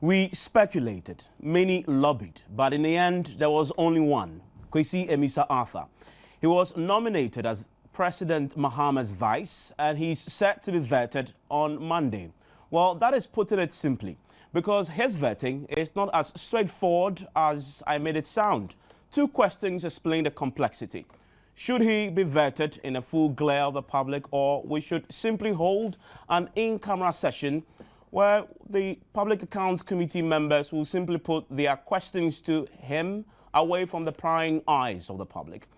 We speculated, many lobbied, but in the end, there was only one, Kwesi Emisa Arthur. He was nominated as President Mahama's vice, and he's set to be vetted on Monday. Well, that is putting it simply, because his vetting is not as straightforward as I made it sound. Two questions explain the complexity. Should he be vetted in a full glare of the public, or we should simply hold an in-camera session where the Public Accounts Committee members will simply put their questions to him away from the prying eyes of the public?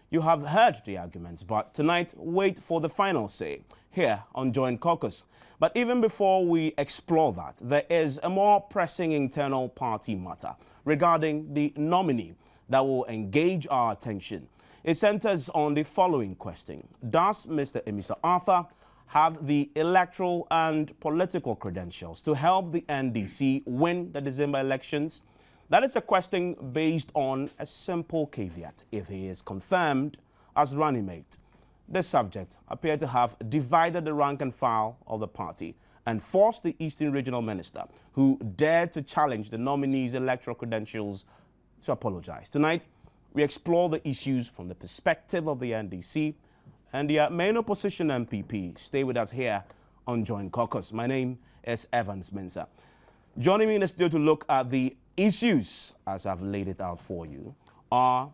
You have heard the arguments, but tonight, wait for the final say here on Joint Caucus. But even before we explore that, there is a more pressing internal party matter regarding the nominee that will engage our attention. It centers on the following question. Does Mr. Emisa Arthur have the electoral and political credentials to help the NDC win the December elections? That is a question based on a simple caveat. If he is confirmed as running mate, this subject appeared to have divided the rank and file of the party and forced the Eastern Regional Minister, who dared to challenge the nominee's electoral credentials, to apologize. Tonight, we explore the issues from the perspective of the NDC and the main opposition MPP. Stay with us here on Joint Caucus. My name is Evans Mensah. Joining me in the studio to look at the issues, as I've laid it out for you, are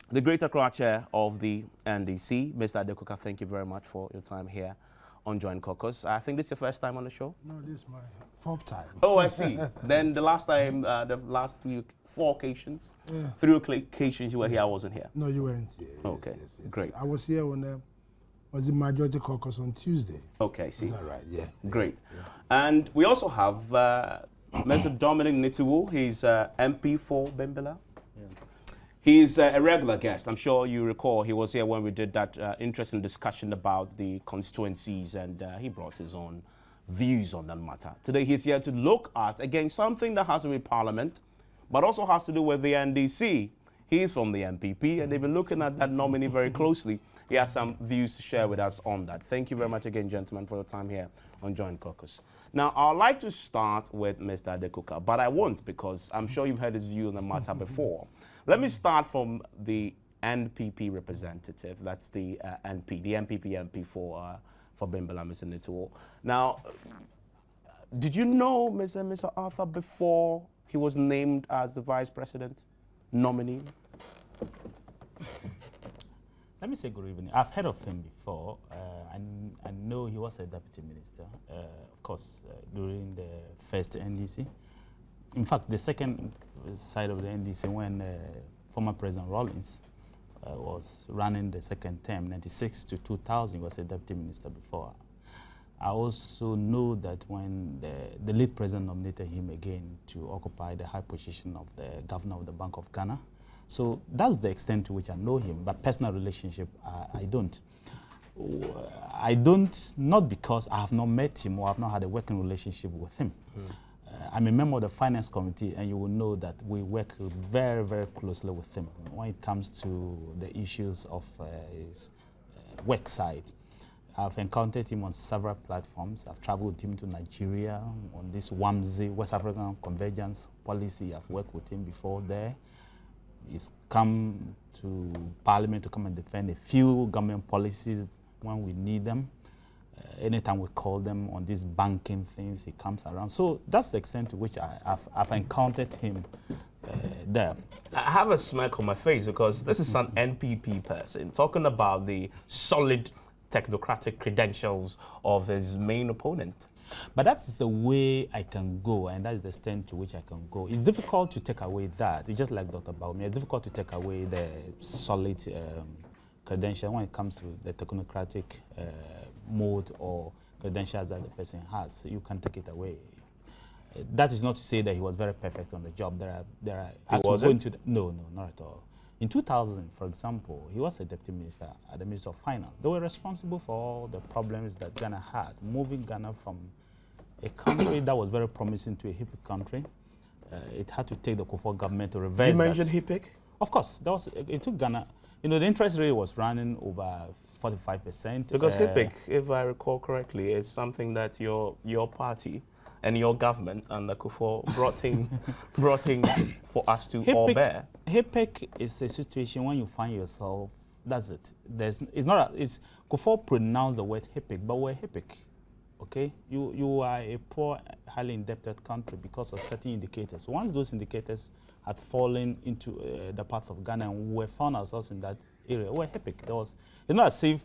the Greater Accra Chair of the NDC, Mr. Adekoka. Thank you very much for your time here on Joint Caucus. I think this is your first time on the show? No, this is my fourth time. Oh, I see. Then the last time, the last four occasions, Yeah. 3 occasions you were here, I wasn't here. No, you weren't here. Yes, Okay, yes. great. I was here when was the majority caucus on Tuesday. Okay, I see. Is that right? Yeah. Great. And we also have Mr. Dominic Nituwu. He's MP for Bimbilla. He's a regular guest. I'm sure you recall he was here when we did that interesting discussion about the constituencies, and he brought his own views on that matter. Today he's here to look at, again, something that has to do with Parliament, but also has to do with the NDC. He's from the MPP, and they've been looking at that nominee very closely. He has some views to share with us on that. Thank you very much again, gentlemen, for your time here on Joint Caucus. Now, I'd like to start with Mr. Adekoka, but I won't, because I'm sure you've heard his view on the matter before. Let me start from the NPP representative. That's the NP, the MPP MP for Bimbilla, Mr. Nituwu. Now, did you know Mr. Arthur before he was named as the vice president nominee? Let me say good evening. I've heard of him before. I know he was a deputy minister, of course, during the first NDC. In fact, the second side of the NDC, when former President Rawlings was running the second term, 96 to 2000, he was a deputy minister before. I also know that when the late president nominated him again to occupy the high position of the governor of the Bank of Ghana. So that's the extent to which I know him, but personal relationship, I don't. I don't, not because I have not met him or I have not had a working relationship with him. I'm a member of the Finance Committee, and you will know that we work very, very closely with him when it comes to the issues of his work side. I've encountered him on several platforms. I've traveled with him to Nigeria on this WAMSI, West African Convergence Policy. I've worked with him before there. He's come to Parliament to come and defend a few government policies when we need them. Anytime we call them on these banking things, he comes around. So that's the extent to which I've encountered him there. I have a smirk on my face because this is an NPP person talking about the solid technocratic credentials of his main opponent. But that's the way I can go, and that's the extent to which I can go. It's difficult to take away that. It's just like Dr. Baumia. It's difficult to take away the solid credential when it comes to the technocratic mode or credentials that the person has. You can take it away. That is not to say that he was very perfect on the job. There are. As we go into no, not at all. In 2000, for example, he was a deputy minister at the Ministry of Finance. They were responsible for all the problems that Ghana had, moving Ghana from a country that was very promising to a hippie country. It had to take the Kufuor government to reverse Did you mention HIPIC? Of course. It took Ghana. You know, the interest rate was running over 45%. Because HIPIC, if I recall correctly, is something that your party and your government and the Kufuor brought in for us to all bear. HIPC is a situation when you find yourself, that's it. It's Kufuor pronounced the word HIPC, but we're HIPC. Okay, you are a poor, highly indebted country because of certain indicators. Once those indicators had fallen into the path of Ghana and we found ourselves in that area, we're HIPC. It's not as if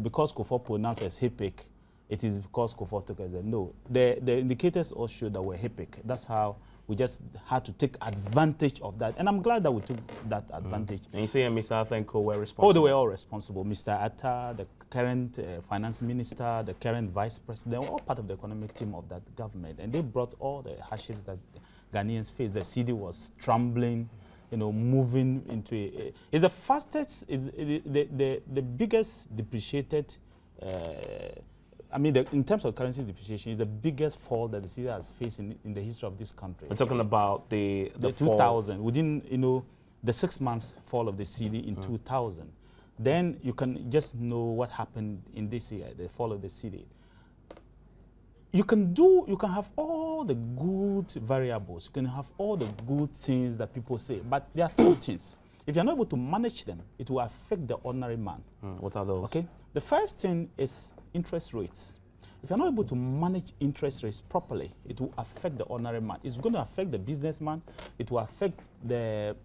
because Kufuor pronounced as HIPC, it is because Kufuor took as a no. The indicators all show that we're HIPC. That's how we just had to take advantage of that. And I'm glad that we took that advantage. And you say Mr. Atta and Co were responsible? Oh, they were all responsible. Mr. Atta, the current finance minister, the current vice president, they were all part of the economic team of that government. And they brought all the hardships that Ghanaians face. The cedi was trembling, moving into it's the fastest, the biggest depreciated, in terms of currency depreciation, is the biggest fall that the cedi has faced in the history of this country. We're talking about the 2000, within, the 6 months fall of the cedi in 2000. Then you can just know what happened in this year, the fall of the cedi. You can have all the good variables, you can have all the good things that people say, but there are three things. If you're not able to manage them, it will affect the ordinary man. What are those? Okay. The first thing is interest rates. If you're not able to manage interest rates properly, it will affect the ordinary man. It's going to affect the businessman. It will affect the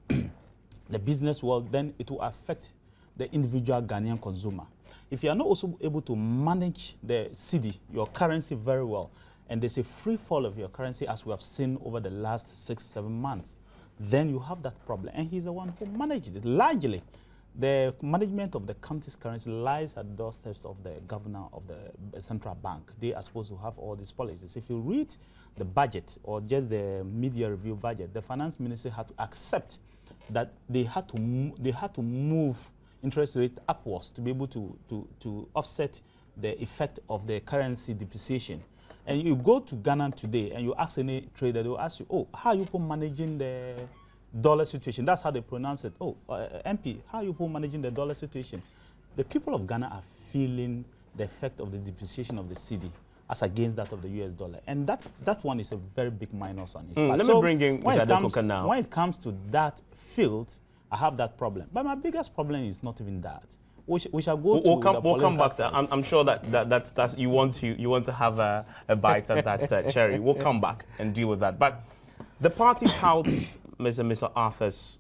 business world. Then it will affect the individual Ghanaian consumer. If you are not also able to manage the cedi, your currency, very well, and there's a free fall of your currency as we have seen over the last 6-7 months, then you have that problem. And he's the one who managed it. Largely, the management of the country's currency lies at the doorsteps of the governor of the central bank. They are supposed to have all these policies. If you read the budget or just the media review budget, the finance ministry had to accept that they had to move interest rate upwards to be able to offset the effect of the currency depreciation. And you go to Ghana today and you ask any trader, they will ask you, oh, how are you managing the dollar situation? That's how they pronounce it. Oh, MP, how are you managing the dollar situation? The people of Ghana are feeling the effect of the depreciation of the cedi as against that of the US dollar. And that one is a very big minus on his part. Let me bring in Mr. Adekoka now. When it comes to that field, I have that problem. But my biggest problem is not even that. We shall go we'll come back to that. I'm sure that's you want to have a bite at that cherry. We'll come back and deal with that. But the party touts Mr. Arthur's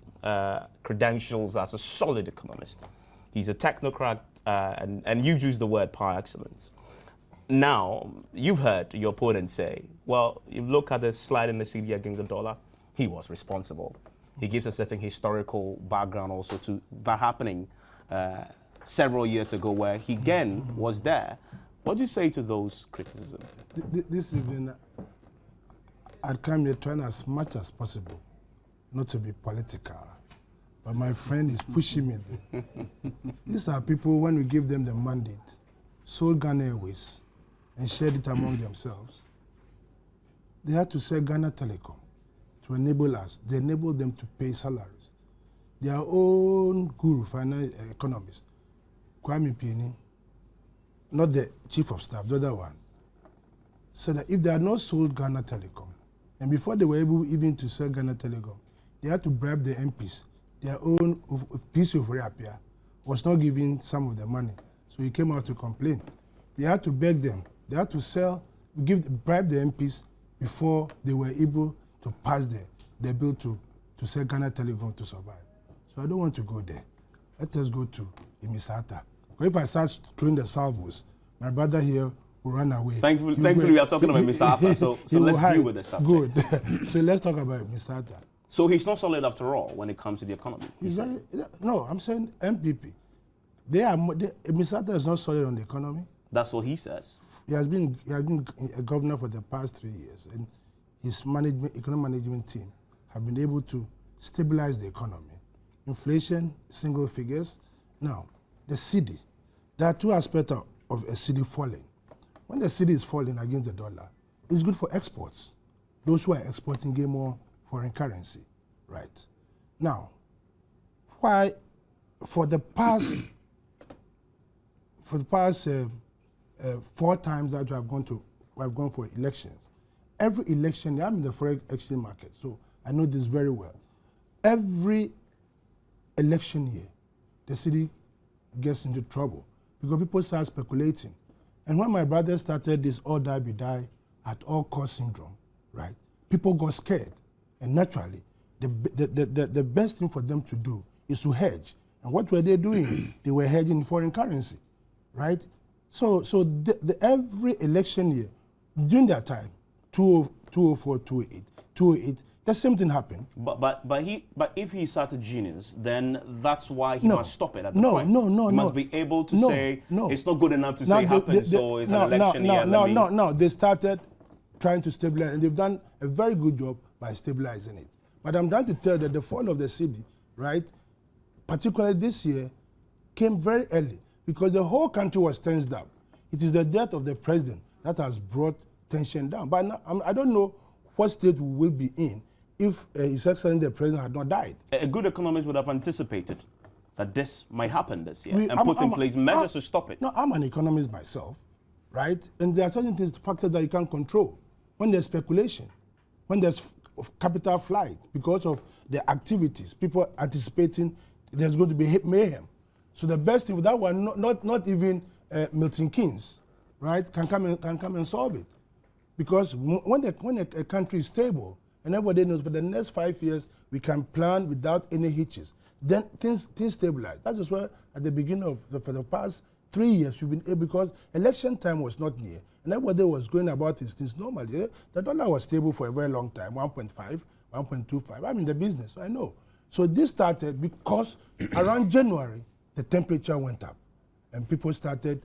credentials as a solid economist. He's a technocrat, and you use the word par excellence. Now, you've heard your opponent say, well, you look at the slide in the cedi against the dollar, he was responsible. He gives a certain historical background also to that happening several years ago where he again was there. What do you say to those criticisms? This evening, I'd come here trying as much as possible not to be political. But my friend is pushing me there. These are people, when we give them the mandate, sold Ghana Airways and shared it among themselves. They had to sell Ghana Telecom to enable us. They enabled them to pay salaries. Their own guru, finance economist, Kwame Pieni, not the chief of staff, the other one, said that if they had not sold Ghana Telecom, and before they were able even to sell Ghana Telecom, they had to bribe the MPs. Their own piece of reappear was not giving some of the money. So he came out to complain. They had to beg them. They had to bribe the MPs before they were able to pass the bill to sell Ghana Telecom to survive. So I don't want to go there. Let us go to Mr. Atta. If I start throwing the salvos, my brother here will run away. Thankfully we are talking about Mr. Atta, so let's deal with the subject. Good. So let's talk about Mr. Atta. So he's not solid after all when it comes to the economy. No, I'm saying MPP. Mr. Atta is not solid on the economy. That's what he says. He has been a governor for the past 3 years, and his economic management team have been able to stabilize the economy. Inflation, single figures. Now, the cedi. There are two aspects of a cedi falling. When the cedi is falling against the dollar, it's good for exports. Those who are exporting get more foreign currency, right? Now, why for the past 4 times that we have gone for elections, every election year, I'm in the foreign exchange market, so I know this very well. Every election year, the city gets into trouble because people start speculating. And when my brother started this all die be die at all cost syndrome, right? People got scared. And naturally, the best thing for them to do is to hedge. And what were they doing? They were hedging foreign currency, right? So every election year, during that time, 2004, 2008, the same thing happened. But if he's such a genius, then that's why he must stop it at the point. He must be able to say it's not good enough to say it happened, so it's an election year. No. They started trying to stabilize, and they've done a very good job by stabilizing it. But I'm trying to tell that the fall of the city, right, particularly this year, came very early because the whole country was tensed up. It is the death of the president that has brought tension down. But now, I don't know what state we will be in if His Excellency the President had not died. A good economist would have anticipated that this might happen this year and put in place measures to stop it. No, I'm an economist myself, right? And there are certain factors that you can't control. When there's speculation, when there's capital flight because of the activities, people anticipating there's going to be mayhem. So the best thing with that one, not even Milton Keynes, right, can come and solve it. Because when a country is stable, and everybody knows for the next 5 years, we can plan without any hitches, then things stabilize. That is why at the beginning for the past 3 years, you've been able, because election time was not near, and everybody was going about these things normally. The dollar was stable for a very long time, 1.5, 1.25. I'm in the business, so I know. So this started because around January, the temperature went up, and people started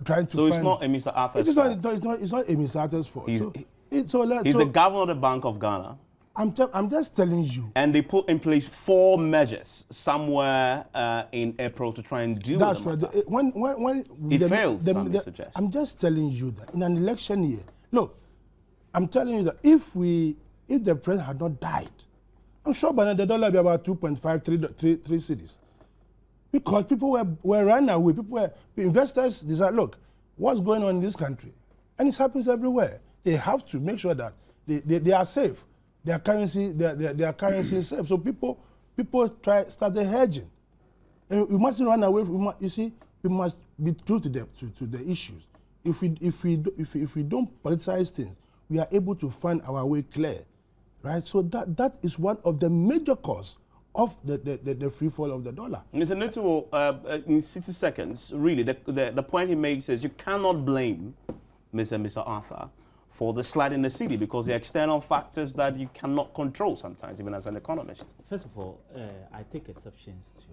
trying to So it's not a Mr. Arthur's fault? It's not a Mr. Arthur's fault. He's the governor of the Bank of Ghana. I'm just telling you. And they put in place 4 measures somewhere in April to try and deal with the matter. When it failed, some suggest. I'm just telling you that in an election year, look, I'm telling you that if the president had not died, I'm sure by now the dollar would be about 2.5, 3 cities. Because people were run away. Investors decide, look, what's going on in this country? And it happens everywhere. They have to make sure that they are safe. Their currency is safe. So people started hedging. And we mustn't run away from, you see, we must be true to the issues. If we don't politicize things, we are able to find our way clear. Right? So that is one of the major causes of the free fall of the dollar. Mr. Nuttall, in 60 seconds, really, the point he makes is you cannot blame Mr. Arthur for the slide in the city because there are external factors that you cannot control sometimes, even as an economist. First of all, I take exceptions to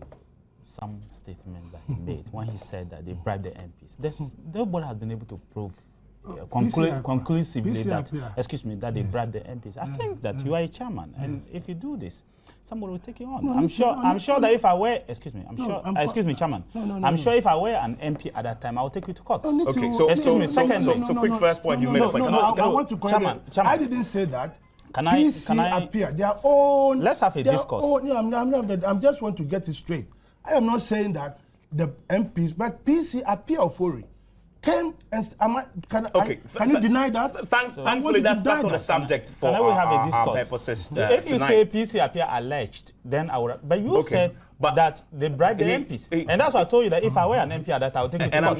some statement that he made when he said that they bribed the MPs. Nobody has been able to prove conclusively that they bribed the MPs. I think that you are a chairman, and if you do this, somebody will take you on. I'm sure that if I were, Chairman. I'm sure if I were an MP at that time, I would take you to court. Okay, so quick first point you made. I want to correct you. I didn't say that. Can I appear their own? Let's have a discourse. I'm just want to get it straight. I am not saying that the MPs, but PC appear Ofori came and can you deny that? Thankfully, that's not the subject for our purposes. If you say PC appear alleged, then I would. But you said that they bribed the MPs, and that's why I told you that if I were an MP at that, I would take it to court.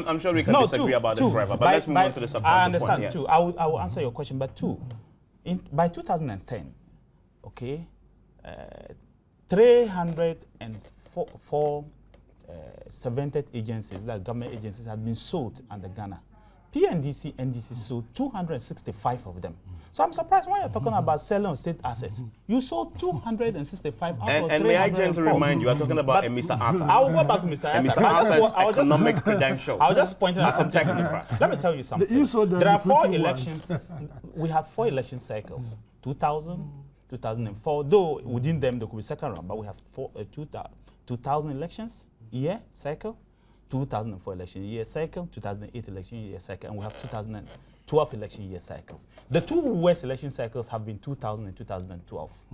I'm sure we can disagree about this forever. But let's move on to the subject. I understand. Point, yes. I will answer your question. But by 2010, okay, 304 700 agencies, that government agencies, had been sold under Ghana. PNDC, NDC sold 265 of them. So I'm surprised when you're talking about selling of state assets. You sold 265 out of 304. And may I gently remind you, I'm talking about Mr. Arthur. I will go back to Mr. Arthur. Mr. Arthur's economic credentials. I was just pointing out some technocrat. Let me tell you something. There are 4 elections. We have 4 election cycles. 2000, 2004. Though within them there could be second round, but we have 2000 elections year cycle, 2004 election year cycle, 2008 election year cycle, and we have 2012 election year cycles. The 2 worst election cycles have been 2000 and 2012.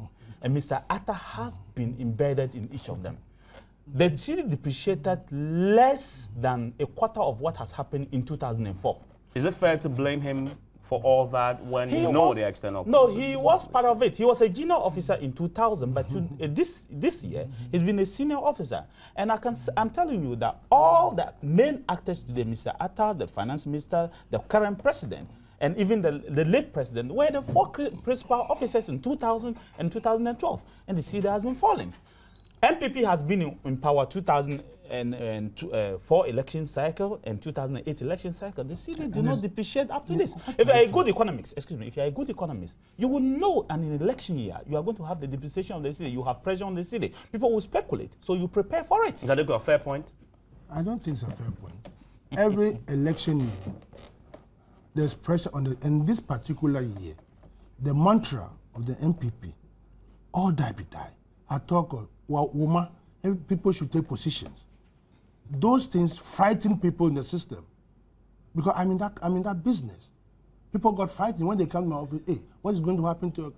And Mr. Arthur has been embedded in each of them. The cedi depreciated less than a quarter of what has happened in 2004. Is it fair to blame him for all that when you know the external No, process he is was not part of it. He was a junior officer in 2000, but this year, he's been a senior officer. And I'm telling you that all the main actors today, Mr. Atta, the finance minister, the current president, and even the late president, were the four principal officers in 2000 and 2012. And the city has been falling. MPP has been in power 2004 election cycle and 2008 election cycle. The city did not depreciate up to this. If you are a good economist, excuse me, if you are a good economist, you will know in an election year, you are going to have the depreciation of the city. You have pressure on the city. People will speculate. So you prepare for it. Is that a fair point? I don't think it's a fair point. Every election year, there's pressure on the, in this particular year, the mantra of the MPP, all die be die. I talk of, well, woman, people should take positions. Those things frighten people in the system. Because I'm in that business. People got frightened when they come to my office, hey, what is going to happen to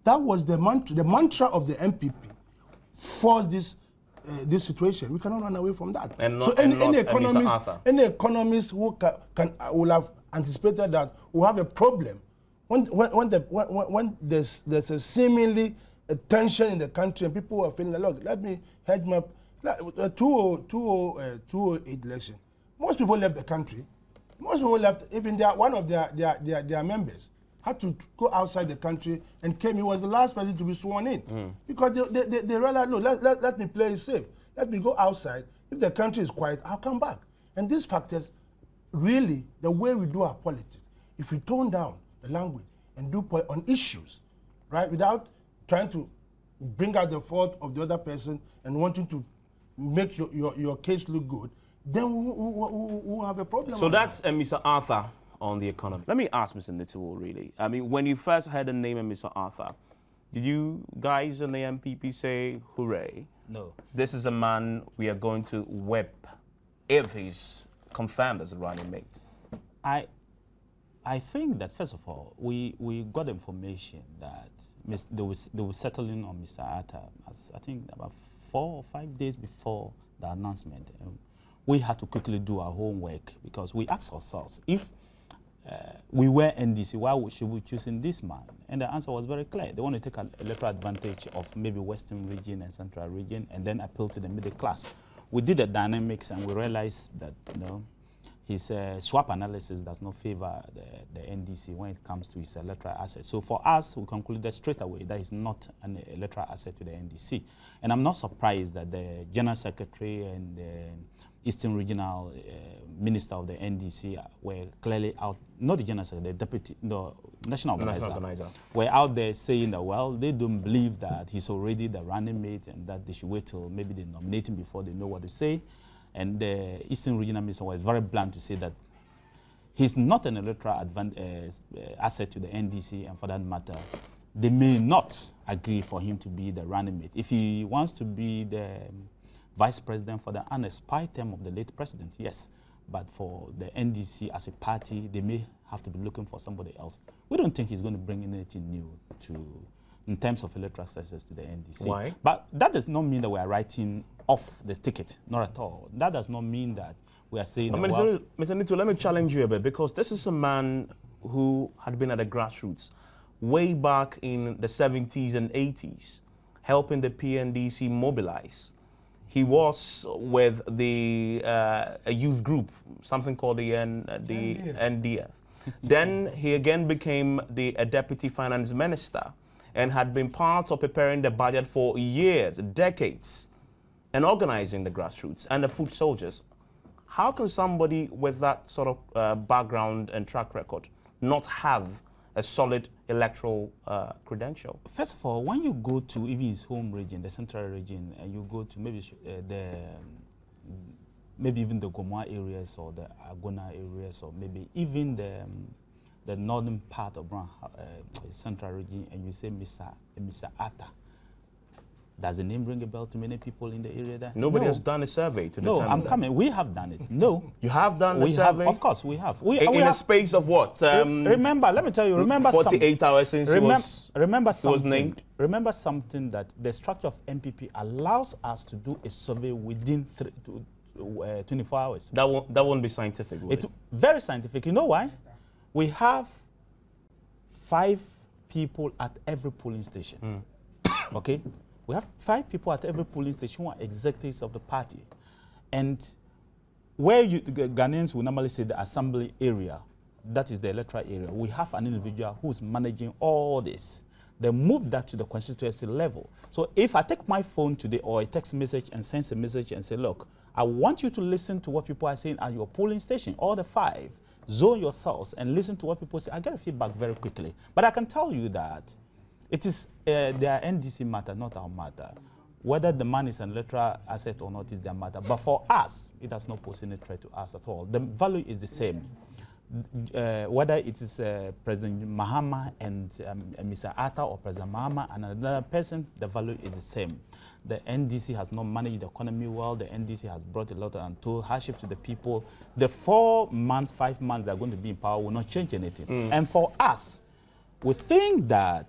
that was the mantra of the MPP forced this situation. We cannot run away from that. And so not, any economist who will have anticipated that we'll have a problem when there's a seemingly a tension in the country and people are feeling like, look, let me hedge my 2008 election. Most people left the country. Most people left, even one of their members had to go outside the country and came. He was the last person to be sworn in because they realized, look, let me play it safe. Let me go outside. If the country is quiet, I'll come back. And these factors, really, the way we do our politics, if we tone down the language and do on issues, right, without trying to bring out the fault of the other person and wanting to make your case look good, then we'll have a problem. So that's Mr. Arthur on the economy. Let me ask Mr. Nitiwo, really. I mean, when you first heard the name of Mr. Arthur, did you guys in the MPP say, hooray? No. This is a man we are going to whip if he's confirmed as a running mate. I think that, first of all, we got information that they were settling on Mr. Atta, I think about 4 or 5 days before the announcement. We had to quickly do our homework because we asked ourselves, if we were NDC, why should we choose this man? And the answer was very clear. They want to take an electoral advantage of maybe Western region and Central region and then appeal to the middle class. We did the dynamics and we realized that, his swap analysis does not favor the NDC when it comes to his electoral assets. So for us, we concluded straight away that he's not an electoral asset to the NDC. And I'm not surprised that the General Secretary and the Eastern Regional Minister of the NDC were clearly out, not the General Secretary, the Deputy, the National Organizer, were out there saying that, well, they don't believe that he's already the running mate and that they should wait till maybe they nominate him before they know what to say. And the Eastern Regional Minister was very blunt to say that he's not an electoral asset to the NDC, and for that matter, they may not agree for him to be the running mate. If he wants to be the vice president for the unexpired term of the late president, yes. But for the NDC as a party, they may have to be looking for somebody else. We don't think he's going to bring anything new in terms of electoral success to the NDC. Why? But that does not mean that we are writing off the ticket, not at all. That does not mean that we are saying that, Mr. Nito, let me challenge you a bit, because this is a man who had been at the grassroots way back in the 70s and 80s, helping the PNDC mobilize. He was with the a youth group, something called the NDF. Then he again became the deputy finance minister and had been part of preparing the budget for years, decades, and organizing the grassroots and the foot soldiers. How can somebody with that sort of background and track record not have a solid electoral credential? First of all, when you go to even his home region, the central region, and you go to maybe maybe even the Gomoa areas or the Agona areas, or maybe even the northern part of central region, and you say Mr. Atta, does the name ring a bell to many people in the area there? Nobody has done a survey to determine No, I'm that. coming. We have done it. No. You have done a survey? Of course, we have. In a space of what? Remember, let me tell you, remember 48 hours since he was named? Remember something, that the structure of MPP allows us to do a survey within 24 hours. That won't be scientific, would it? Very scientific. You know why? We have 5 people at every polling station. Okay? We have 5 people at every polling station who are executives of the party. And where the Ghanaians will normally say the assembly area, that is the electoral area, we have an individual who's managing all this. They move that to the constituency level. So if I take my phone today or a text message and send a message and say, look, I want you to listen to what people are saying at your polling station, all the 5, zone yourselves and listen to what people say, I get a feedback very quickly. But I can tell you that it is their NDC matter, not our matter. Whether the man is an electoral asset or not is their matter. But for us, it has not posed any threat to us at all. The value is the same. Whether it is President Mahama and Mr. Atta or President Mahama and another person, the value is the same. The NDC has not managed the economy well. The NDC has brought a lot of untold hardship to the people. The 4 months, 5 months they're going to be in power will not change anything. And for us, we think that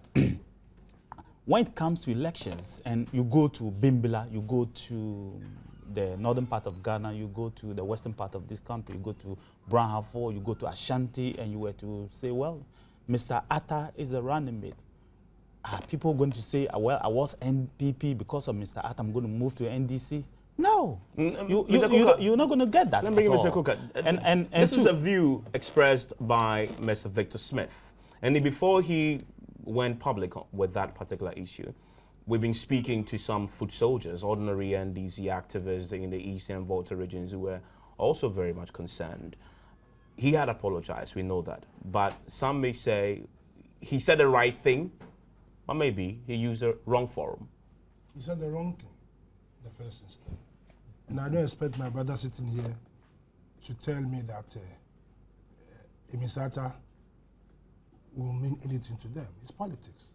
when it comes to elections and you go to Bimbila, you go to the northern part of Ghana, you go to the western part of this country, you go to Branhafo, you go to Ashanti, and you were to say, well, Mr. Atta is a running mate. Are people going to say, well, I was NPP because of Mr. Atta, I'm going to move to NDC? No. You're not going to get that. Let me bring Mr. Coker. And this is a view expressed by Mr. Victor Smith. And before he went public with that particular issue, we've been speaking to some foot soldiers, ordinary NDC activists in the Eastern Volta regions who were also very much concerned. He had apologized, we know that. But some may say he said the right thing, but maybe he used the wrong forum. He said the wrong thing in the first instance. And I don't expect my brother sitting here to tell me that Emisata will mean anything to them. It's politics.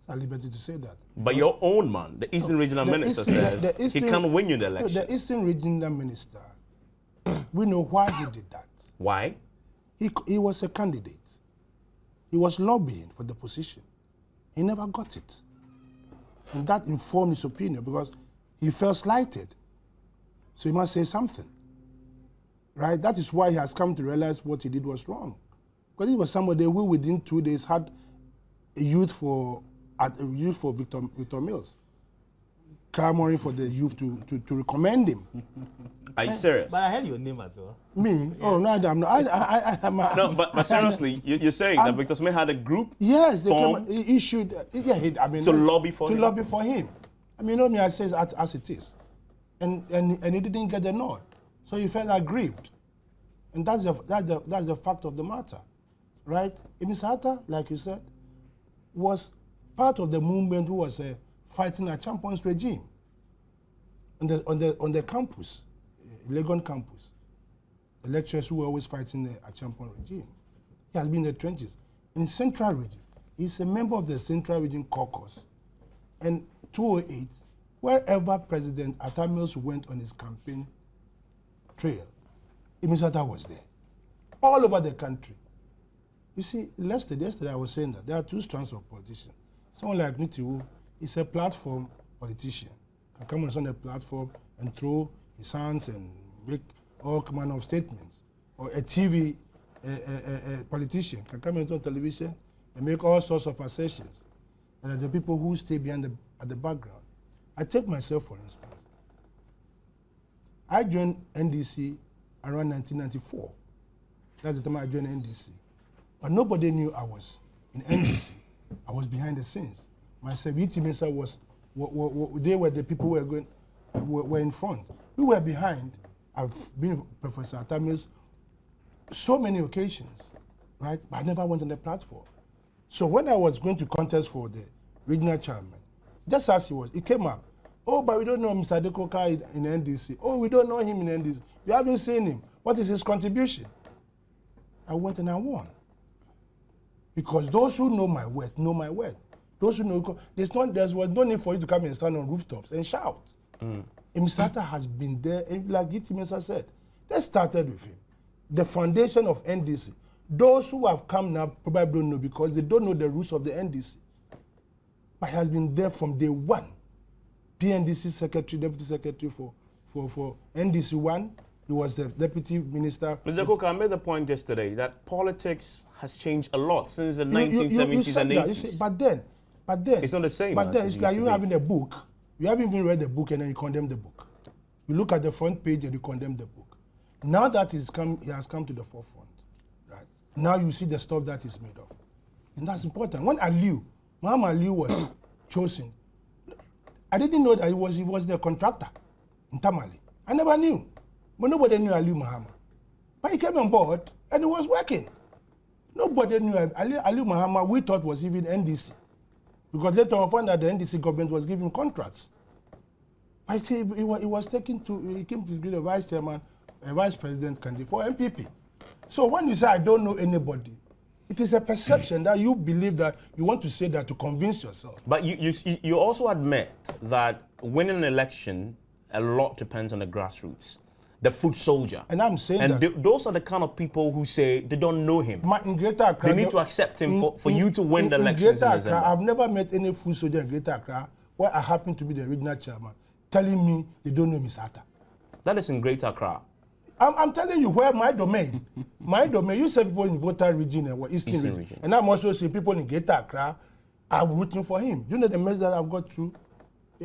It's at liberty to say that. But your own man, the Eastern Regional Minister, says he can't win you the election. The Eastern Regional Minister, we know why he did that. Why? He was a candidate. He was lobbying for the position. He never got it. And that informed his opinion because he felt slighted. So he must say something. Right? That is why he has come to realize what he did was wrong. Because he was somebody who within 2 days had a youth for Victor Mills, clamoring for the youth to recommend him. Are you serious? But I heard your name as well. Me? Yes. Oh, no, I'm not. No, but seriously, you're saying that Victor Smith had a group? Yes, he issued, to lobby for him? To lobby for him. I mean, I say it as it is. And he didn't get the nod. So he felt aggrieved. And that's the fact of the matter. Right? Mr. Atta, like you said, was part of the movement who was fighting a Champions regime on the campus, Legon campus. The lecturers who were always fighting a Champion regime. He has been in the trenches. In the Central Region, he's a member of the Central Region Caucus. And 2008, wherever President Atta Mills went on his campaign trail, Mr. Atta was there. All over the country. You see, yesterday I was saying that there are 2 strands of politicians. Someone like Nitiwu is a platform politician. Can come on a platform and throw his hands and make all manner of statements. Or a TV politician can come on television and make all sorts of assertions. And the people who stay behind at the background. I take myself, for instance. I joined NDC around 1994. That's the time I joined NDC. But nobody knew I was in NDC. I was behind the scenes. Myself, Minister was, they were the people who were in front. We were behind. I've been with Professor Atta Mills so many occasions, right? But I never went on the platform. So when I was going to contest for the regional chairman, just as it came up. Oh, but we don't know Mr. Adekoka in NDC. Oh, we don't know him in NDC. We haven't seen him. What is his contribution? I went and I won. Because those who know my worth, know my worth. Those who know, there was no need for you to come and stand on rooftops and shout. Mr. Atta has been there, and like Giti Mensah said, they started with him. The foundation of NDC. Those who have come now probably don't know because they don't know the roots of the NDC. But he has been there from day one. PNDC secretary, deputy secretary for NDC 1, He was the deputy minister. Mr. Cook, I made the point yesterday that politics has changed a lot since the 1970s and 80s. But then, it's not the same. But then, it's like you having a book. You haven't even read the book and then you condemn the book. You look at the front page and you condemn the book. Now that it has come to the forefront, right? Now you see the stuff that is made of. And that's important. When Muhammad Aliyu was chosen, I didn't know that he was the contractor in Tamale. I never knew. But nobody knew Aliyu Muhammad. But he came on board and he was working. Nobody knew Aliyu Muhammad, we thought was even NDC. Because later on, found that the NDC government was giving contracts. But he came to be the vice chairman, a vice president candidate for MPP. So when you say, I don't know anybody, it is a perception that you believe that you want to say that to convince yourself. But you also admit that winning an election, a lot depends on the grassroots, the foot soldier. And I'm saying those are the kind of people who say they don't know him. In Greater Accra, they need to accept him for you to win the elections in December. I've never met any foot soldier in Greater Accra where I happen to be the regional chairman telling me they don't know Ms. Atta. That is in Greater Accra. I'm telling you where my domain, you say people in Volta region and Eastern region. And I'm also seeing people in Greater Accra are rooting for him. Do you know the message that I've got through?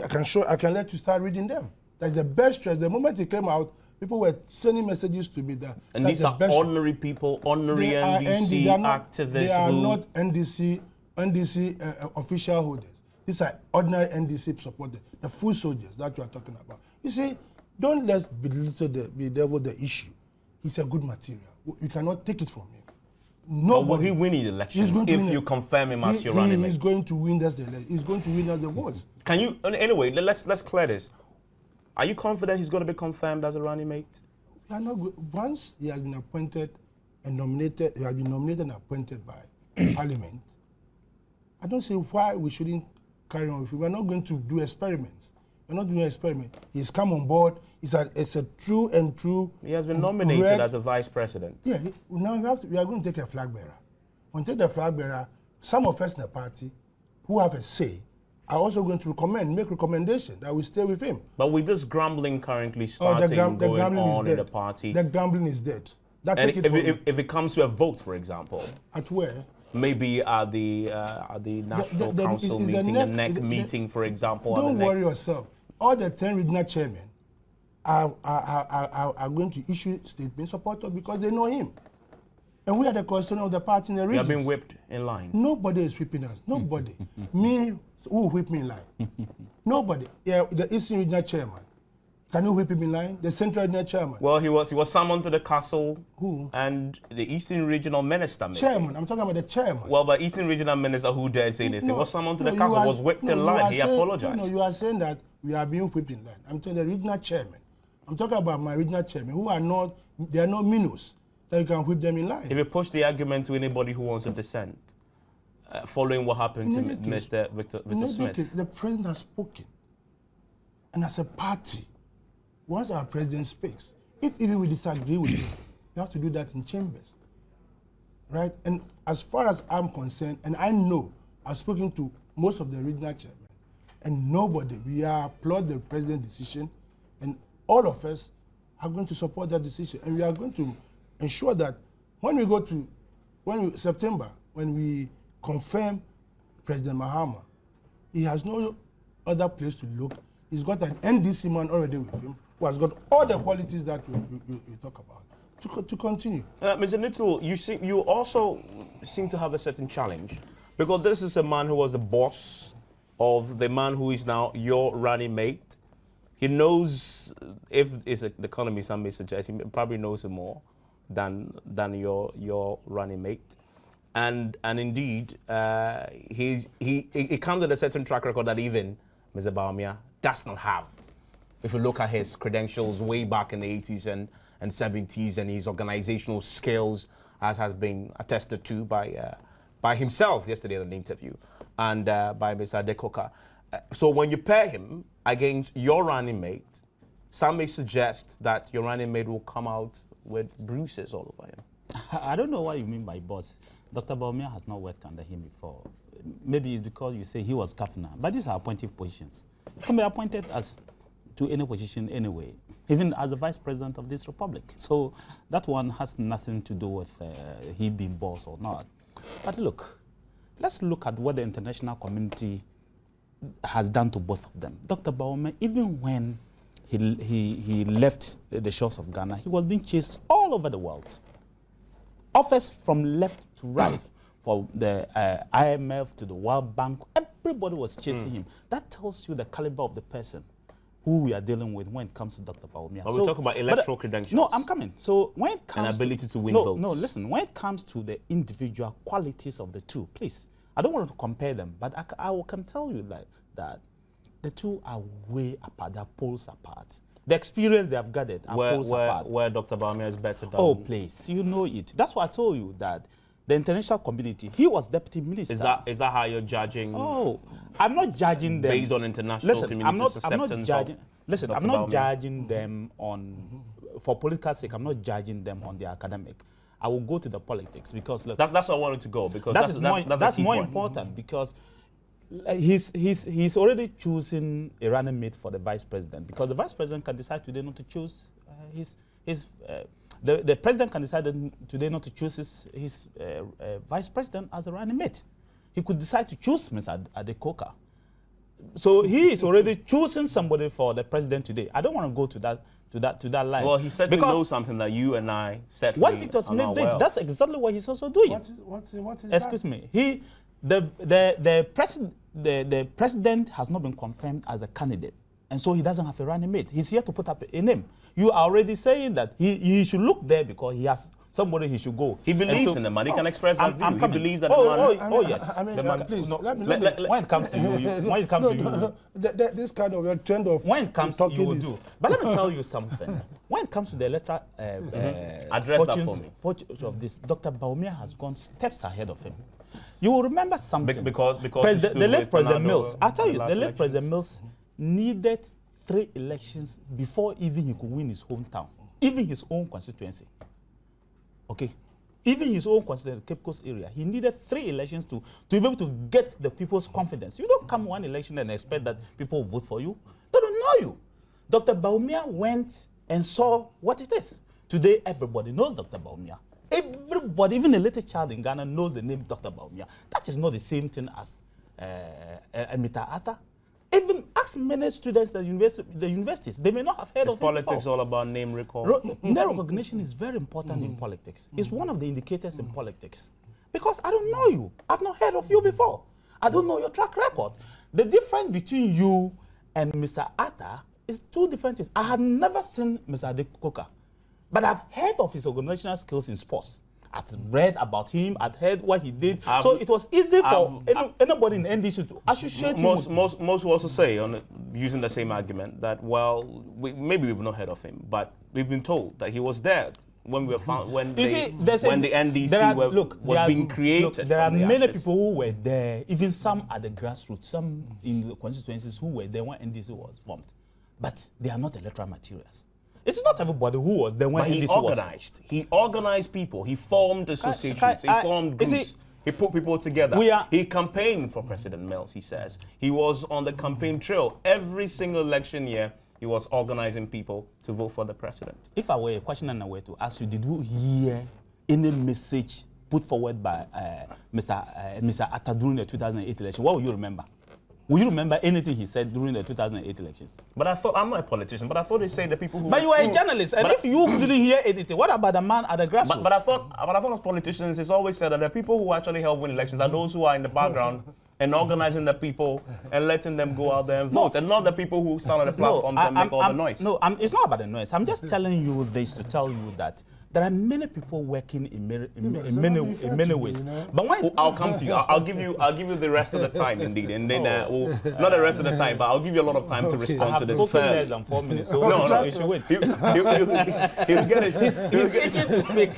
I can let you start reading them. That's the best choice. The moment it came out, people were sending messages to me that. And these are ordinary people, ordinary NDC activists. They are not NDC official holders. These are ordinary NDC supporters, the full soldiers that you are talking about. You see, don't let's bedevil the issue. He's a good material. You cannot take it from him. But will he win the elections if you confirm him as your running mate? He's going to win us the election. He's going to win us the votes. Can you, anyway, let's clear this. Are you confident he's going to be confirmed as a running mate? We are not good. Once he has been appointed and nominated, he has been nominated and appointed by Parliament, I don't see why we shouldn't carry on with him. We're not going to do experiments. We're not doing an experiment. He's come on board. It's a true and true. He has been nominated as a vice president. Yeah. Now we are going to take a flag bearer. When we take the flag bearer, some of us in the party who have a say are also going to make recommendations that we stay with him. But with this grumbling currently starting going on in the party, the grumbling is dead. And if it comes to a vote, for example, at where? Maybe at the National Council meeting, the NEC meeting, for example. Don't worry yourself. All the 10 regional chairmen are going to issue statements supported because they know him. And we are the constituent of the party in the region. You have been whipped in line. Nobody is whipping us. Nobody. Me, who whip me in line? Nobody. Yeah, the Eastern Regional Chairman. Can you whip him in line? The Central Regional Chairman. Well, he was summoned to the castle. Who? And the Eastern Regional Minister. Maybe. Chairman. I'm talking about the chairman. Well, but Eastern Regional Minister who dared say anything was summoned to the castle, was whipped in line. He apologized. No, you are saying that we are being whipped in line. I'm telling the regional chairman. I'm talking about my regional chairman who are not, they are not minnows that you can whip them in line. If you push the argument to anybody who wants to dissent, following what happened to Mr. Victor Smith. The president has spoken. And as a party, once our president speaks, if even we disagree with him, we have to do that in chambers. Right? And as far as I'm concerned, and I know, I've spoken to most of the regional chairmen, and nobody, we applaud the president's decision, and all of us are going to support that decision. And we are going to ensure that when we go to, September, when we confirm President Mahama, he has no other place to look. He's got an NDC man already with him, who has got all the qualities that we talk about, to continue. Mr. Little, you also seem to have a certain challenge, because this is a man who was the boss of the man who is now your running mate. He knows, if it's the economy, some may suggest, he probably knows more than your running mate. And indeed, he comes with a certain track record that even Mr. Bawumia does not have. If you look at his credentials way back in the 80s and 70s and his organizational skills, as has been attested to by himself yesterday in an interview, and by Mr. Adekoka. So when you pair him against your running mate, some may suggest that your running mate will come out with bruises all over him. I don't know what you mean by boss. Dr. Bawumia has not worked under him before. Maybe it's because you say he was governor, but these are appointive positions. He can be appointed as to any position anyway. even as the vice president of this republic. So that one has nothing to do with he being boss or not. But look, let's look at what the international community has done to both of them. Dr. Bawumia, even when he left the shores of Ghana, he was being chased all over the world. Offers from left to right, from the IMF to the World Bank, everybody was chasing him. That tells you the caliber of the person who we are dealing with when it comes to Dr. Bawumia. But we talk about electoral credentials. No, I'm coming. So when it comes an ability to win no, votes. No, listen, when it comes to the individual qualities of the two, please, I don't want to compare them, but I can tell you that the two are way apart, they're poles apart. The experience they have gathered are poles apart. Where Dr. Bawumia is better than... Oh, please, you know it. That's why I told you that the international community, he was deputy minister. Is that how you're judging? Oh, I'm not judging them. Based on international community's acceptance of... Listen, Dr. I'm not Bawumia. judging them for political sake. I'm not judging them on their academic. I will go to the politics because look, That's where I wanted to go, because that's more point. important because he's already choosing a running mate for the vice president, because the vice president can decide today not to choose the president can decide today not to choose his vice president as a running mate. He could decide to choose Mr. Adekoka. So he is already choosing somebody for the president today. I don't want to go to that line. Well, he said he knows something that you and I said. What Victor Smith did, that's exactly what he's also doing. What is Excuse that? me. The president has not been confirmed as a candidate, and so he doesn't have a running mate. He's here to put up a name. You are already saying that he should look there because he has somebody he should go. He believes in the man. He can express that view. He believes that yes. I mean, the man, please, no, let me. when it comes to you, This kind of trend of when it comes to you will do. But let me tell you something. When it comes to the electoral address that for me. fortunes of this, Dr. Bawumia has gone steps ahead of him. You will remember something. Because the late President Mills, I tell you, the late President Mills needed 3 elections before even he could win his hometown, even his own constituency. Okay, even his own constituency, Cape Coast area, he needed 3 elections to be able to get the people's confidence. You don't come one election and expect that people will vote for you. They don't know you. Dr. Bawumia went and saw what it is. Today, everybody knows Dr. Bawumia. Everybody, even a little child in Ghana, knows the name Dr. Bawumia. That is not the same thing as Mr. Arthur. Even ask many students at the universities, they may not have heard of him politics before. all about name recall? Name recognition is very important in politics. It's one of the indicators in politics. Because I don't know you. I've not heard of you before. I don't know your track record. The difference between you and Mr. Arthur is 2 different things. I had never seen Mr. Adekoka, but I've heard of his organizational skills in sports. I've read about him, I've heard what he did. So it was easy for anybody in NDC to associate him. Most will also say, using the same argument, that, well, maybe we've not heard of him, but we've been told that he was there when we were found, when the NDC was being created. Look, there are many people who were there, even some at the grassroots, some in the constituencies who were there when NDC was formed. But they are not electoral materials. It's not everybody who was there when NDC was. He organized people. He formed associations. He formed groups. He put people together. He campaigned for President Mills, he says. He was on the campaign trail. Every single election year, he was organizing people to vote for the president. If I were a question and I were to ask you, did you hear any message put forward by Mr. Atta during the 2008 election? What will you remember? Will you remember anything he said during the 2008 elections? But I thought, I'm not a politician, but I thought they say the people who... But you were a journalist, and if you didn't hear anything, what about the man at the grassroots? But I thought as politicians, it's always said that the people who actually help win elections are those who are in the background and organizing the people and letting them go out there and vote, and not the people who stand on the platform and make all the noise. No, it's not about the noise. I'm just telling you this to tell you that there are many people working in many ways. But when I'll come to you. I'll give you the rest of the time, indeed, and then not the rest of the time, but I'll give you a lot of time to respond to this. Less than 4 minutes. So no, you should wait. He'll get his. He's itching to speak.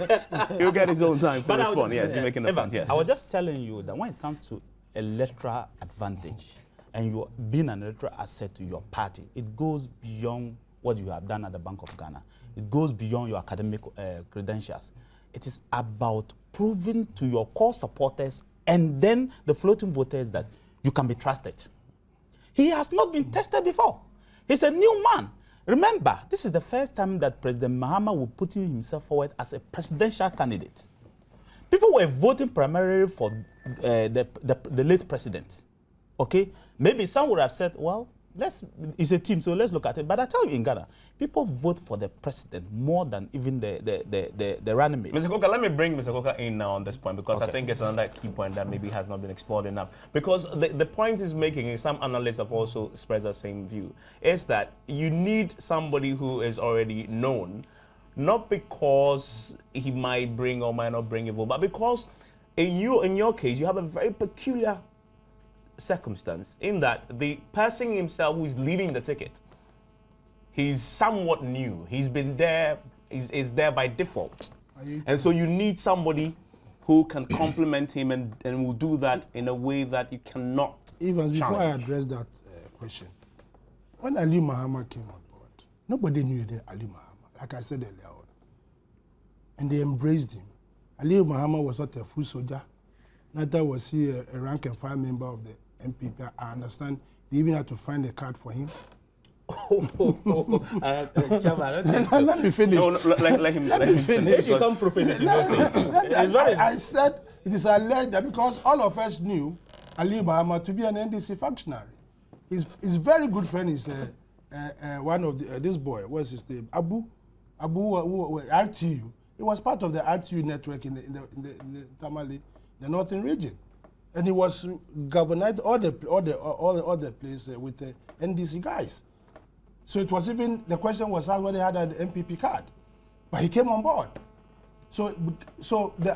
He'll get his own time to respond. Yes, you're making the point. Yes. I was just telling you that when it comes to electoral advantage and you being an electoral asset to your party, it goes beyond what you have done at the Bank of Ghana. It goes beyond your academic credentials. It is about proving to your core supporters and then the floating voters that you can be trusted. He has not been tested before. He's a new man. Remember, this is the first time that President Mahama will put himself forward as a presidential candidate. People were voting primarily for the late president. Okay? Maybe some would have said, well, it's a team, so let's look at it. But I tell you, in Ghana, people vote for the president more than even the running mate. Mr. Coker, let me bring Mr. Coker in now on this point, because I think it's another key point that maybe has not been explored enough. Because the point he's making, and some analysts have also expressed the same view, is that you need somebody who is already known, not because he might bring or might not bring a vote, but because in your case, you have a very peculiar circumstance in that the person himself who is leading the ticket, he's somewhat new. He's been there, is there by default. And so you need somebody who can complement him and will do that in a way that you cannot Even challenge. before I address that question, when Ali Mahama came on board, nobody knew Ali Mahama, like I said earlier on. And they embraced him. Ali Mahama was not a full soldier. Neither was he a rank and file member of the MPP. I understand they even had to find a card for him. Chairman, I don't think so. Let me finish. No, let him finish. You can't profanity, don't say. I said it is alleged that because all of us knew Ali Mahama to be an NDC functionary. His very good friend is one of this boy. What's his name? Abu RTU. He was part of the RTU network in the Tamale, the northern region, and he was governed all the place with the NDC guys. So it was even the question was asked whether he had an MPP card, but he came on board. So the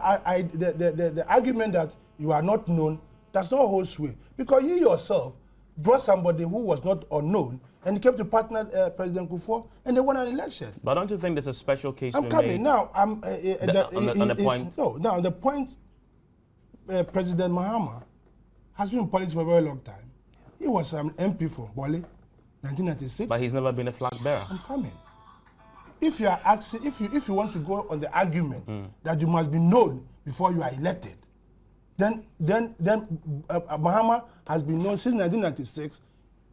argument that you are not known does not hold sway, because you yourself brought somebody who was not unknown and he came to partner President Kufuor and they won an election. But don't you think there's a special case? I'm coming now. on the point. No, now on the point. President Mahama has been in politics for a very long time. He was an MP from Bole, 1996. But he's never been a flag bearer. I'm coming. If you are asking, if you want to go on the argument that you must be known before you are elected, then Mahama has been known since 1996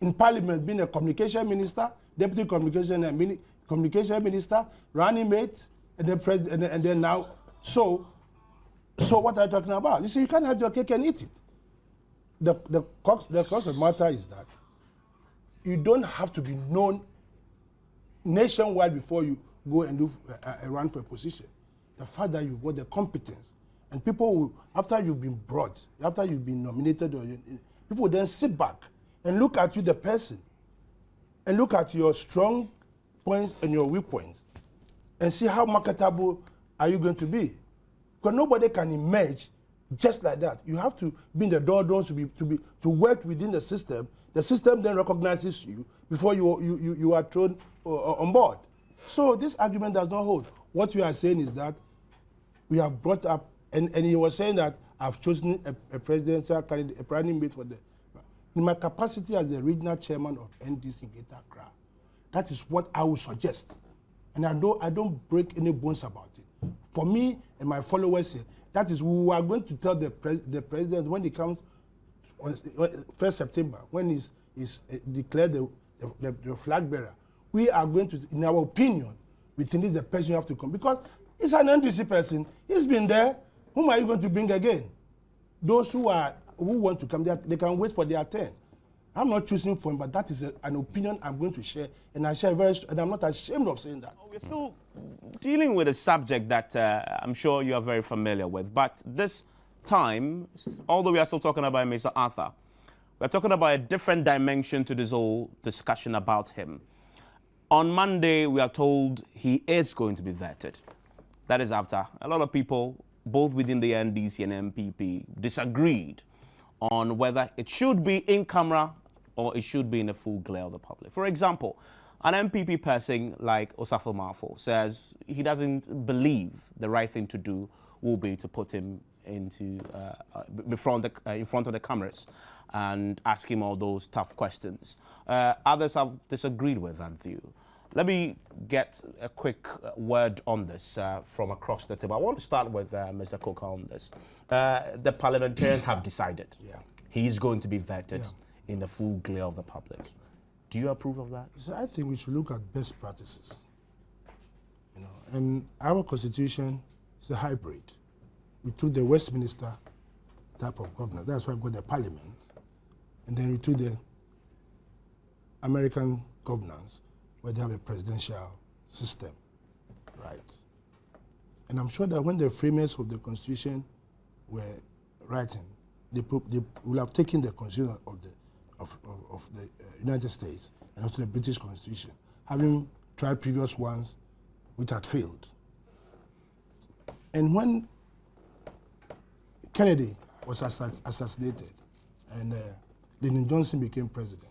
in Parliament, being a communication minister, deputy communication minister, running mate, and then president, and then now. So what are you talking about? You see, you can't have your cake and eat it. The crux of the matter is that you don't have to be known nationwide before you go and do a run for a position. The fact that you've got the competence, and people will, after you've been brought, after you've been nominated, people will then sit back and look at you, the person, and look at your strong points and your weak points, and see how marketable are you going to be. Because nobody can emerge just like that. You have to be in the doldrums to work within the system. The system then recognizes you before you are thrown on board. So this argument does not hold. What we are saying is that we have brought up, and he was saying that I've chosen a presidential candidate, a running mate for the. In my capacity as the regional chairman of NDC in Greater Accra, that is what I would suggest. And I don't break any bones about it. For me and my followers here, that is we are going to tell the president when he comes on 1st September, when he's declared the flag bearer, we are going to, in our opinion, we think this is the person you have to come. Because he's an NDC person, he's been there, whom are you going to bring again? Those who want to come, they can wait for their turn. I'm not choosing for him, but that is an opinion I'm going to share, and I share and I'm not ashamed of saying that. We're still dealing with a subject that I'm sure you are very familiar with, but this time, although we are still talking about Mr. Arthur, we're talking about a different dimension to this whole discussion about him. On Monday, we are told he is going to be vetted. That is after a lot of people, both within the NDC and MPP, disagreed on whether it should be in camera or it should be in the full glare of the public. For example, an MPP person like Osafo Marfo says he doesn't believe the right thing to do will be to put him into in front of the cameras and ask him all those tough questions. Others have disagreed with that view. Let me get a quick word on this from across the table. I want to start with Mr. Coker on this. The parliamentarians have decided he's going to be vetted in the full glare of the public. Do you approve of that? So I think we should look at best practices. You know, and our constitution is a hybrid. We took the Westminster type of governance. That's why we've got the parliament. And then we took the American governance, where they have a presidential system, right? And I'm sure that when the framers of the Constitution were writing, they will have taken the Constitution of the United States and also the British Constitution, having tried previous ones which had failed. And when Kennedy was assassinated and Lyndon Johnson became president,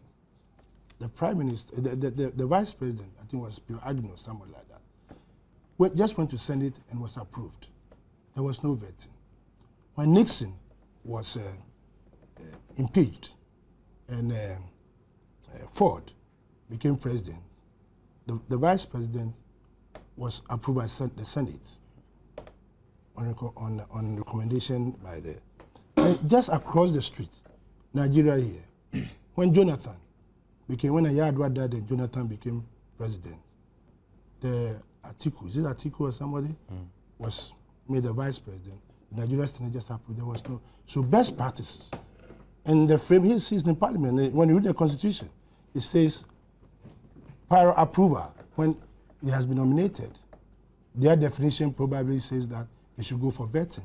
the prime minister, the vice president, I think was Bill Agnew or somebody like that, just went to Senate and was approved. There was no vetting. When Nixon was impeached and Ford became president, the vice president was approved by the Senate on recommendation by the... And just across the street, Nigeria here, when Yar'Adua died and Jonathan became president, the Atiku, is it Atiku or somebody, was made the vice president. Nigeria still just approved. There was no... So best practices. And the frame he sees in parliament, when you read the constitution, it says prior approval when he has been nominated. Their definition probably says that they should go for vetting.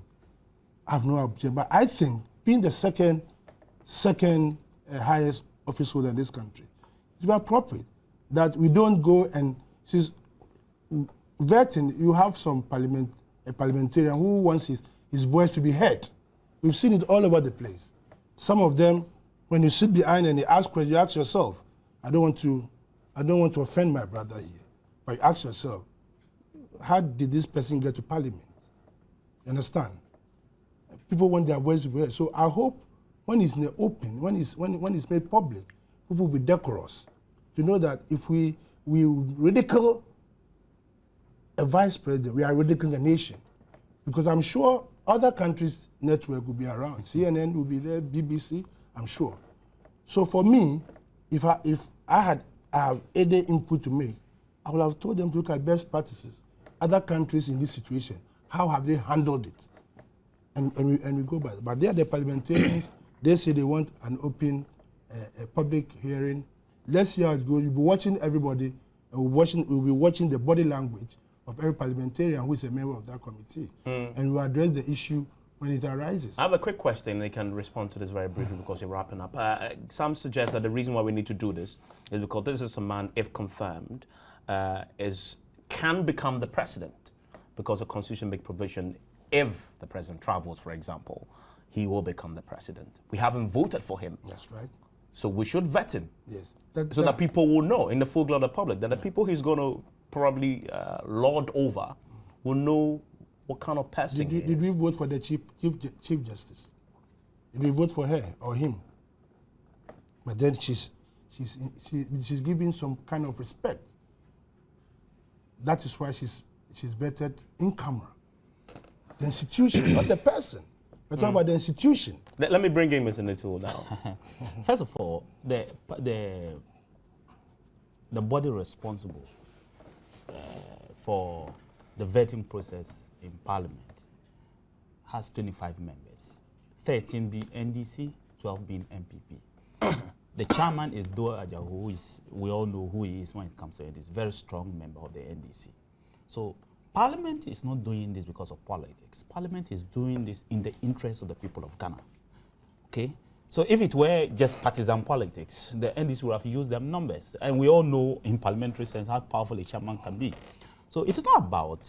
I have no objection, but I think being the second highest office holder in this country, it's appropriate that we don't go and since vetting. You have some a parliamentarian who wants his voice to be heard. We've seen it all over the place. Some of them, when you sit behind and they ask questions, you ask yourself, I don't want to offend my brother here, but you ask yourself, how did this person get to parliament? You understand? People want their voice to be heard. So I hope when it's in the open, when it's made public, people will be decorous to know that if we ridicule a vice president, we are ridiculing the nation. Because I'm sure other countries' network will be around. CNN will be there, BBC, I'm sure. So for me, if I have any input to make, I would have told them to look at best practices. Other countries in this situation, how have they handled it? And we go by that. But they are the parliamentarians. They say they want an open public hearing. Let's see how it goes. You'll be watching everybody, and we'll be watching the body language of every parliamentarian who is a member of that committee. And we'll address the issue when it arises. I have a quick question, and you can respond to this very briefly because you're wrapping up. Some suggest that the reason why we need to do this is because this is a man, if confirmed, can become the president because the Constitution makes provision if the president travels, for example, he will become the president. We haven't voted for him. That's right. So we should vet him. Yes. So that people will know in the full glare of the public that the people he's going to probably lord over will know what kind of person he is. Did we vote for the Chief Justice? Did we vote for her or him? But then she's giving some kind of respect. That is why she's vetted in camera. The institution, not the person. We're talking about the institution. Let me bring in Mr. Electoral now. First of all, the body responsible for the vetting process in Parliament has 25 members, 13 being NDC, 12 being MPP. The chairman is Doa Ajahu, who is, we all know who he is when it comes to it. He's a very strong member of the NDC. So Parliament is not doing this because of politics. Parliament is doing this in the interest of the people of Ghana. Okay? So if it were just partisan politics, the NDC would have used them numbers. And we all know in parliamentary sense how powerful a chairman can be. So it is not about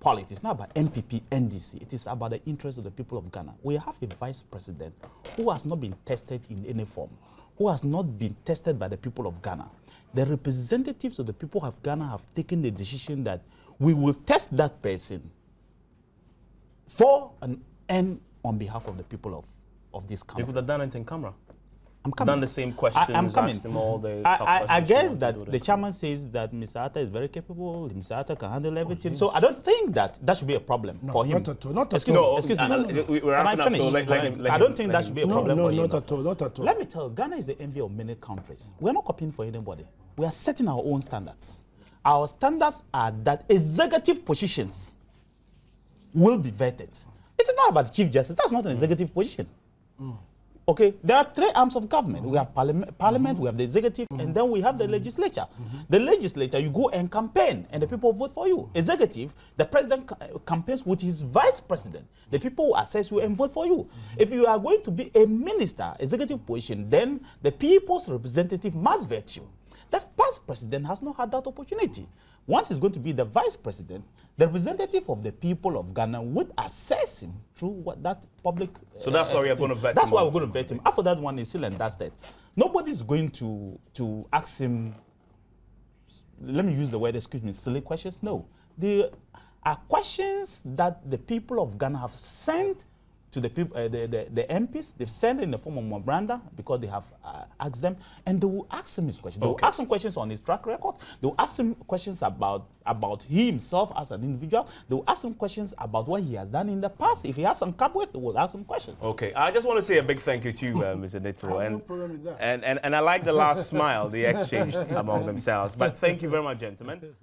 politics, it's not about MPP, NDC. It is about the interest of the people of Ghana. We have a vice president who has not been tested in any form, who has not been tested by the people of Ghana. The representatives of the people of Ghana have taken the decision that we will test that person for and on behalf of the people of this country. You could have done it in camera. coming. done the same questions, I'm coming. asked him all the tough I questions guess you want to that do the this. chairman says that Mr. Atta is very capable, Mr. Atta can handle everything. So I don't think that should be a problem for him. Not at all. Not at Excuse all. me, excuse me. We're Can I wrapping up, finish? so let him I don't think that should be a No, problem no, for him. not at all. Not at all. Let me tell you, Ghana is the envy of many countries. We're not copying for anybody. We are setting our own standards. Our standards are that executive positions will be vetted. It is not about the Chief Justice. That's not an executive position. Okay, there are three arms of government. We have parliament, we have the executive, and then we have the legislature. The legislature, you go and campaign, and the people vote for you. Executive, the president campaigns with his vice president. The people will assess you and vote for you. If you are going to be a minister, executive position, then the people's representative must vet you. The past president has not had that opportunity. Once he's going to be the vice president, the representative of the people of Ghana would assess him through what that public. So that's why we are going to vet him. That's why we're going to vet him. After that one is still and dusted. Nobody's going to ask him. Let me use the word, excuse me, silly questions. No, they are questions that the people of Ghana have sent to the people, the MPs. They've sent it in the form of memoranda because they have asked them, and they will ask him his questions. They will ask him questions on his track record. They will ask him questions about himself as an individual. They will ask him questions about what he has done in the past. If he has some cobwebs, they will ask him questions. Okay, I just want to say a big thank you to you, Mr. Electoral. No problem with that. And I like the last smile they exchanged among themselves. But thank you very much, gentlemen.